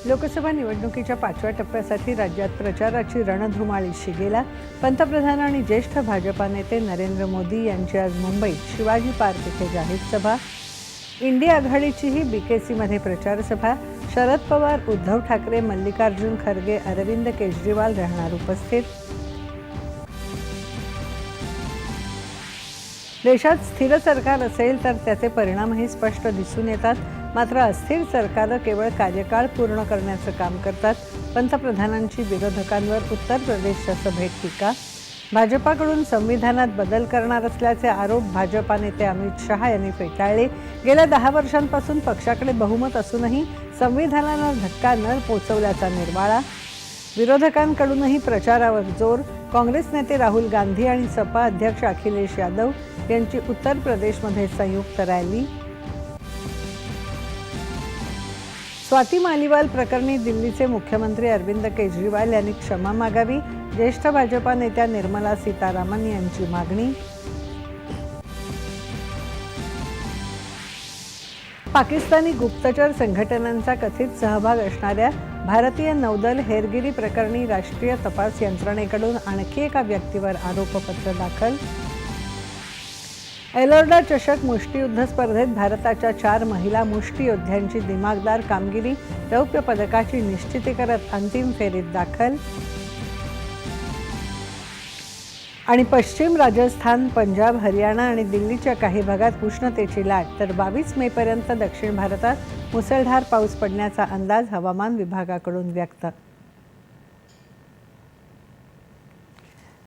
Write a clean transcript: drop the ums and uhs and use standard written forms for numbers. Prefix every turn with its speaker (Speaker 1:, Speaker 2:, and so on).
Speaker 1: लोकसभा निवडणुकीच्या 5व्या टप्प्यासाठी राज्यात प्रचाराची रणधुमाळी शिगेला। पंतप्रधान आणि ज्येष्ठ भाजपा नेते नरेंद्र मोदी यांची आज मुंबईत शिवाजी पार्क येथे जाहीर सभा। इंडिया आघाडीचीही बीकेसीमध्ये प्रचार सभा। शरद पवार, उद्धव ठाकरे, मल्लिकार्जुन खरगे, अरविंद केजरीवाल राहणार उपस्थित। देशात स्थिर सरकार असेल तर त्याचे परिणामही स्पष्ट दिसून येतात, मात्र अस्थिर सरकार केवळ कार्यकाळ पूर्ण करण्याचं काम करतात। पंतप्रधानांची विरोधकांवर उत्तर प्रदेशच्या सभेत टीका। भाजपाकडून संविधानात बदल करणार असल्याचे आरोप भाजपा नेते अमित शहा यांनी फेटाळले। गेल्या 10 वर्षांपासून पक्षाकडे बहुमत असूनही संविधानाला धक्का न पोचवल्याचा निर्वाळा। विरोधकांकडूनही प्रचारावर जोर। काँग्रेस नेते राहुल गांधी आणि सपा अध्यक्ष अखिलेश यादव यांची उत्तर प्रदेशमध्ये संयुक्त रॅली। स्वाती मालिवाल प्रकरणी दिल्लीचे मुख्यमंत्री अरविंद केजरीवाल यांनी क्षमा मागावी। ज्येष्ठ भाजपा नेत्या निर्मला सीतारामन यांची मागणी। पाकिस्तानी गुप्तचर संघटनांचा कथित सहभाग असणाऱ्या भारतीय नौदल हेरगिरी प्रकरणी राष्ट्रीय तपास यंत्रणेकडून आणखी एका व्यक्तीवर आरोपपत्र दाखल। एलोर्डा चषक मुष्टियुद्ध स्पर्धेत भारताच्या 4 महिला मुष्टियोद्ध्यांची दिमागदार कामगिरी। रौप्य पदकाची निश्चिती करत अंतिम फेरीत दाखल। आणि पश्चिम राजस्थान, पंजाब, हरियाणा आणि दिल्लीच्या काही भागात उष्णतेची लाट, तर 22 मेपर्यंत दक्षिण भारतात मुसळधार पाऊस पडण्याचा अंदाज हवामान विभागाकडून व्यक्त।